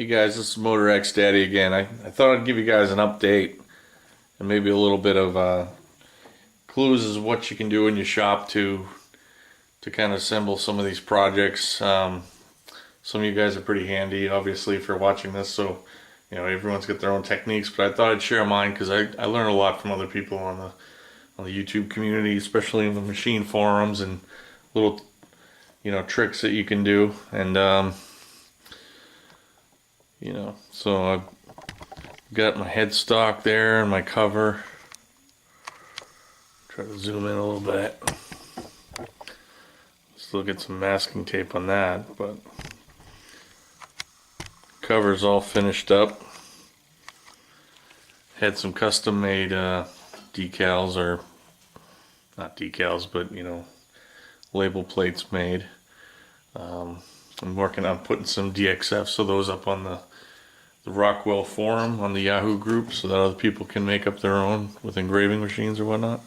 Hey guys, this is Motor X Daddy again. I thought I'd give you guys an update and maybe a little bit of clues as what you can do in your shop to kind of assemble some of these projects. Some of you guys are pretty handy, obviously, if you're watching this. So, everyone's got their own techniques, but I thought I'd share mine because I learn a lot from other people on the YouTube community, especially in the machine forums and little tricks that you can do. And so I've got my headstock there and my cover. Try to zoom in a little bit. Still get some masking tape on that, but cover's all finished up. Had some custom made decals, or not decals, but label plates made. I'm working on putting some DXFs of those up on the Rockwell forum on the Yahoo group so that other people can make up their own with engraving machines or whatnot.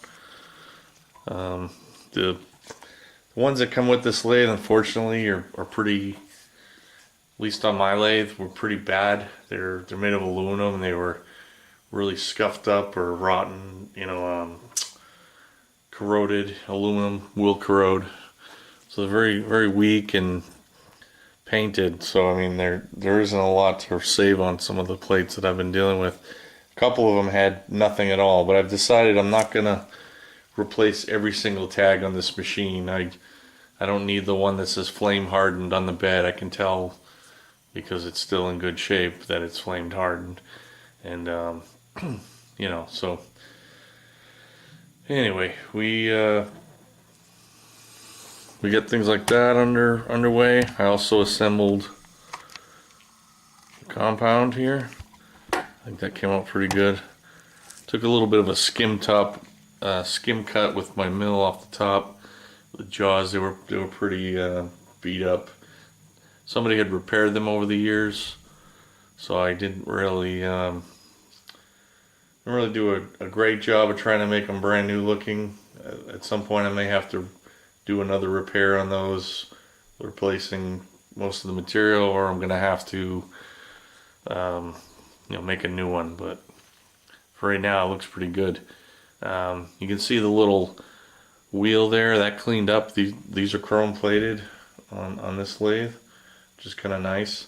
The ones that come with this lathe, unfortunately, are pretty, at least on my lathe, were pretty bad. They're made of aluminum and they were really scuffed up or rotten, corroded. Aluminum will corrode. So they're very, very weak and painted. So I mean, there isn't a lot to save on some of the plates that I've been dealing with. A couple of them had nothing at all, but I've decided I'm not gonna replace every single tag on this machine. I don't need the one that says flame hardened on the bed. I can tell because it's still in good shape that it's flamed hardened. And so anyway, we get things like that underway. I also assembled the compound here. I think that came out pretty good. Took a little bit of a skim cut with my mill off the top. The jaws, they were pretty beat up. Somebody had repaired them over the years, so I didn't really do a great job of trying to make them brand new looking. At some point, I may have to do another repair on those, replacing most of the material, or I'm gonna have to make a new one. But for right now, it looks pretty good. You can see the little wheel there that cleaned up. These are chrome plated on this lathe, which is kind of nice.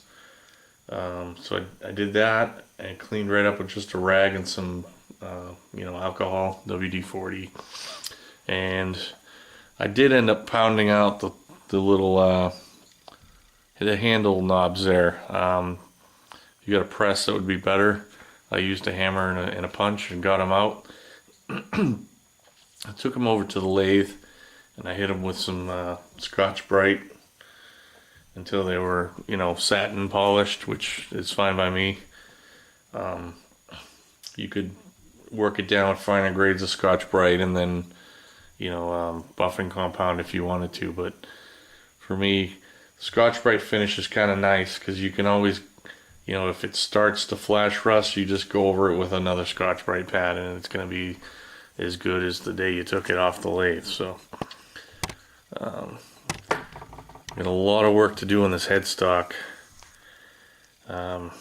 So I did that and cleaned right up with just a rag and some alcohol, WD-40, and I did end up pounding out the little the handle knobs there. If you got a press, that would be better. I used a hammer and a punch and got them out. I took them over to the lathe and I hit them with some Scotch-Brite until they were, satin polished, which is fine by me. You could work it down with finer grades of Scotch-Brite and then buffing compound if you wanted to, but for me, Scotch-Brite finish is kind of nice because you can always, if it starts to flash rust, you just go over it with another Scotch-Brite pad and it's going to be as good as the day you took it off the lathe. So got a lot of work to do on this headstock. To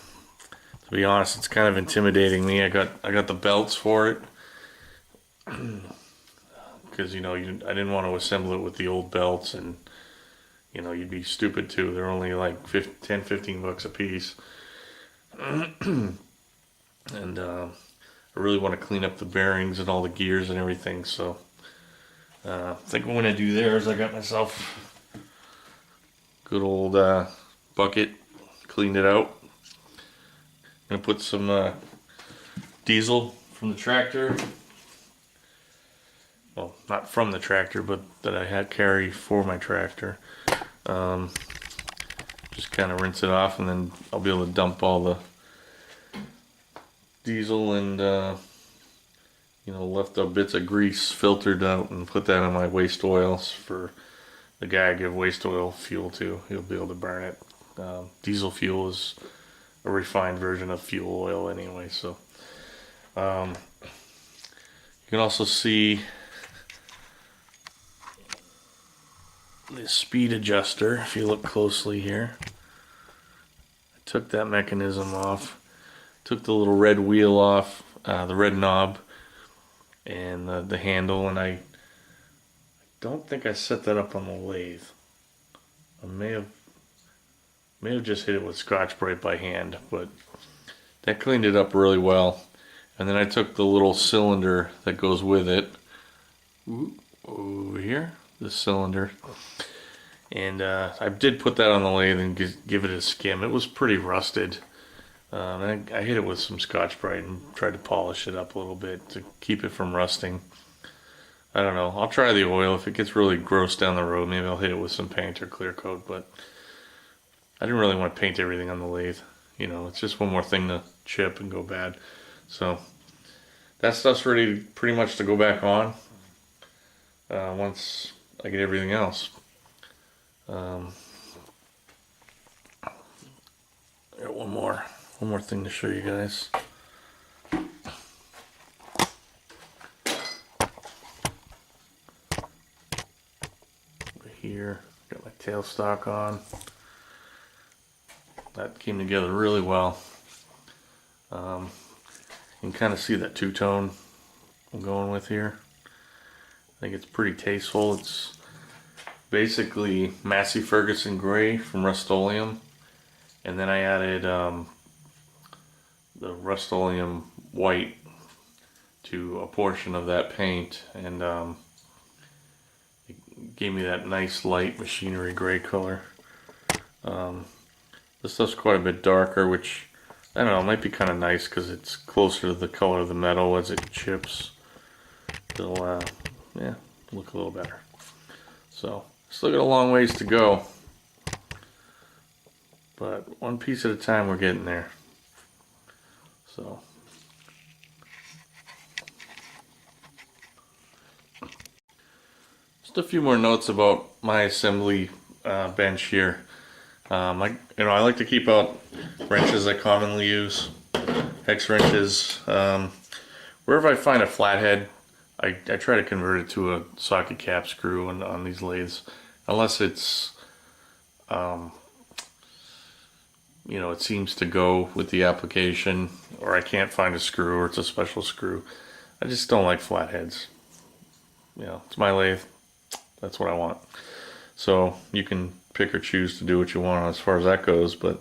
be honest, it's kind of intimidating me. I got the belts for it because I didn't want to assemble it with the old belts, and you'd be stupid too. They're only like 10-15 bucks a piece. And I really want to clean up the bearings and all the gears and everything, so I think what I'm going to do there is I got myself a good old bucket, cleaned it out. I'm going to put some diesel from the tractor. Well, not from the tractor, but that I had carry for my tractor. Just kind of rinse it off, and then I'll be able to dump all the diesel and left up bits of grease filtered out and put that in my waste oils for the guy I give waste oil fuel to. He'll be able to burn it. Diesel fuel is a refined version of fuel oil anyway, so you can also see the speed adjuster if you look closely here. I took that mechanism off, took the little red wheel off, the red knob, and the handle, and I don't think I set that up on the lathe. I may have just hit it with Scotch-Brite by hand, but that cleaned it up really well. And then I took the little cylinder that goes with it, over here, this cylinder, and I did put that on the lathe and give it a skim. It was pretty rusted. I hit it with some Scotch-Brite and tried to polish it up a little bit to keep it from rusting. I don't know. I'll try the oil. If it gets really gross down the road, maybe I'll hit it with some paint or clear coat, but I didn't really want to paint everything on the lathe. You know, it's just one more thing to chip and go bad. So that stuff's ready pretty much to go back on once I get everything else. I got one more thing to show you guys. Over here, got my tailstock on. That came together really well. You can kind of see that two-tone I'm going with here. I think it's pretty tasteful. It's basically Massey Ferguson gray from Rust-Oleum, and then I added the Rust-Oleum white to a portion of that paint, and it gave me that nice light machinery gray color. This stuff's quite a bit darker, which I don't know, it might be kind of nice because it's closer to the color of the metal as it chips. It'll yeah, look a little better. So still got a long ways to go, but one piece at a time we're getting there. So just a few more notes about my assembly bench here. I like to keep out wrenches I commonly use, hex wrenches. Wherever I find a flathead, I try to convert it to a socket cap screw on these lathes, unless it's, it seems to go with the application, or I can't find a screw, or it's a special screw. I just don't like flatheads. It's my lathe. That's what I want. So you can pick or choose to do what you want as far as that goes, but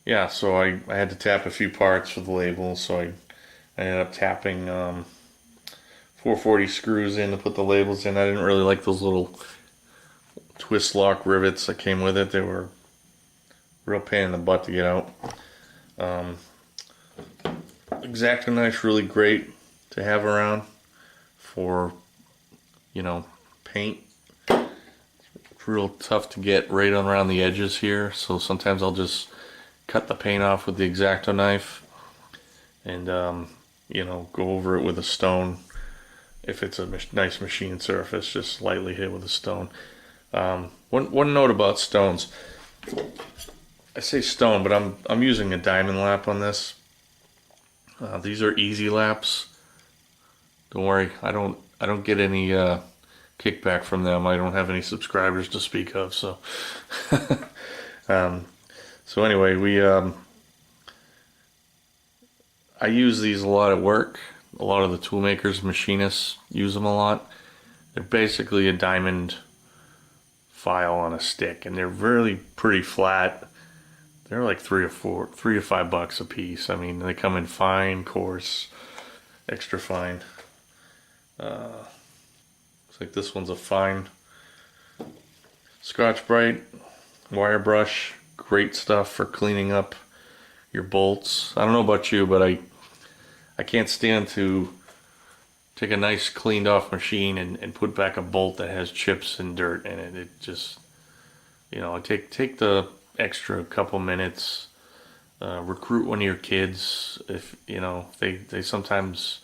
yeah, so I had to tap a few parts for the labels, so I ended up tapping 440 screws in to put the labels in. I didn't really like those little twist lock rivets that came with it. They were a real pain in the butt to get out. X-Acto knife, really great to have around for paint. It's real tough to get right on around the edges here, so sometimes I'll just cut the paint off with the X-Acto knife and go over it with a stone. If it's a nice machine surface, just lightly hit with a stone. One note about stones. I say stone, but I'm using a diamond lap on this. These are easy laps. Don't worry, I don't get any kickback from them. I don't have any subscribers to speak of, so so anyway, I use these a lot at work. A lot of the tool makers, machinists use them a lot. They're basically a diamond file on a stick, and they're really pretty flat. They're like $3 to $5 a piece. I mean, they come in fine, coarse, extra fine. Looks like this one's a fine Scotch-Brite wire brush. Great stuff for cleaning up your bolts. I don't know about you, but I can't stand to take a nice cleaned off machine and put back a bolt that has chips and dirt in it. It just, take the extra couple minutes. Recruit one of your kids. If they sometimes,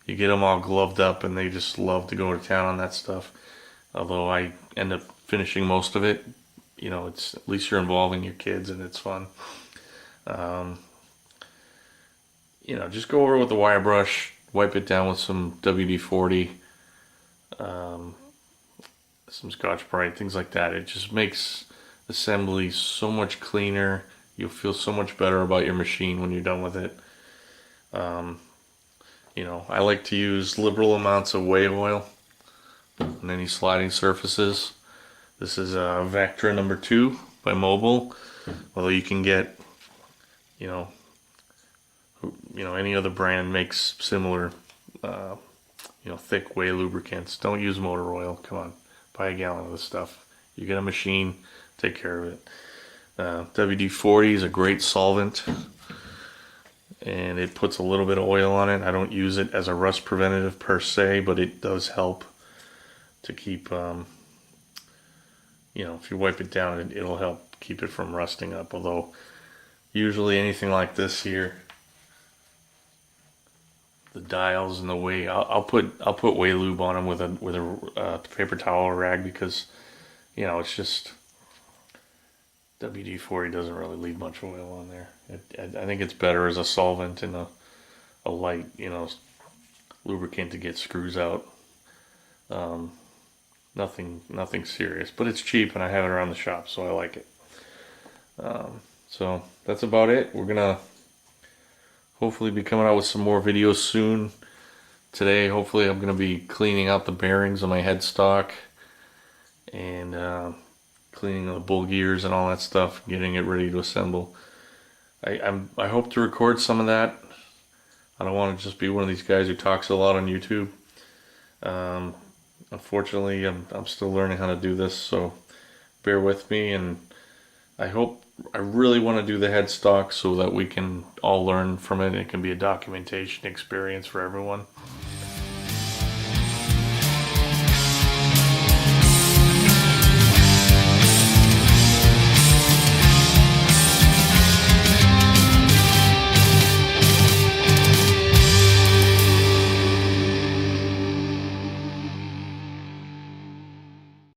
you get them all gloved up and they just love to go to town on that stuff. Although I end up finishing most of it. It's at least you're involving your kids and it's fun. Just go over it with the wire brush, wipe it down with some WD-40, some Scotch-Brite, things like that. It just makes assembly so much cleaner. You'll feel so much better about your machine when you're done with it. You know, I like to use liberal amounts of whey oil on any sliding surfaces. This is Vectra number 2 by Mobile. Although you can get, you know, any other brand makes similar, thick whey lubricants. Don't use motor oil. Come on, buy a gallon of this stuff. You get a machine, take care of it. WD-40 is a great solvent, and it puts a little bit of oil on it. I don't use it as a rust preventative per se, but it does help to keep, if you wipe it down, it'll help keep it from rusting up. Although usually anything like this here, the dials and the whey, I'll put whey lube on them with a paper towel rag, because it's just WD-40 doesn't really leave much oil on there. I think it's better as a solvent and a light lubricant to get screws out. Nothing serious, but it's cheap and I have it around the shop, so I like it. So that's about it. We're gonna hopefully be coming out with some more videos soon. Today, hopefully, I'm gonna be cleaning out the bearings on my headstock and cleaning the bull gears and all that stuff, getting it ready to assemble. I hope to record some of that. I don't want to just be one of these guys who talks a lot on YouTube. Unfortunately, I'm still learning how to do this, so bear with me. And I really want to do the headstock so that we can all learn from it. It can be a documentation experience for everyone.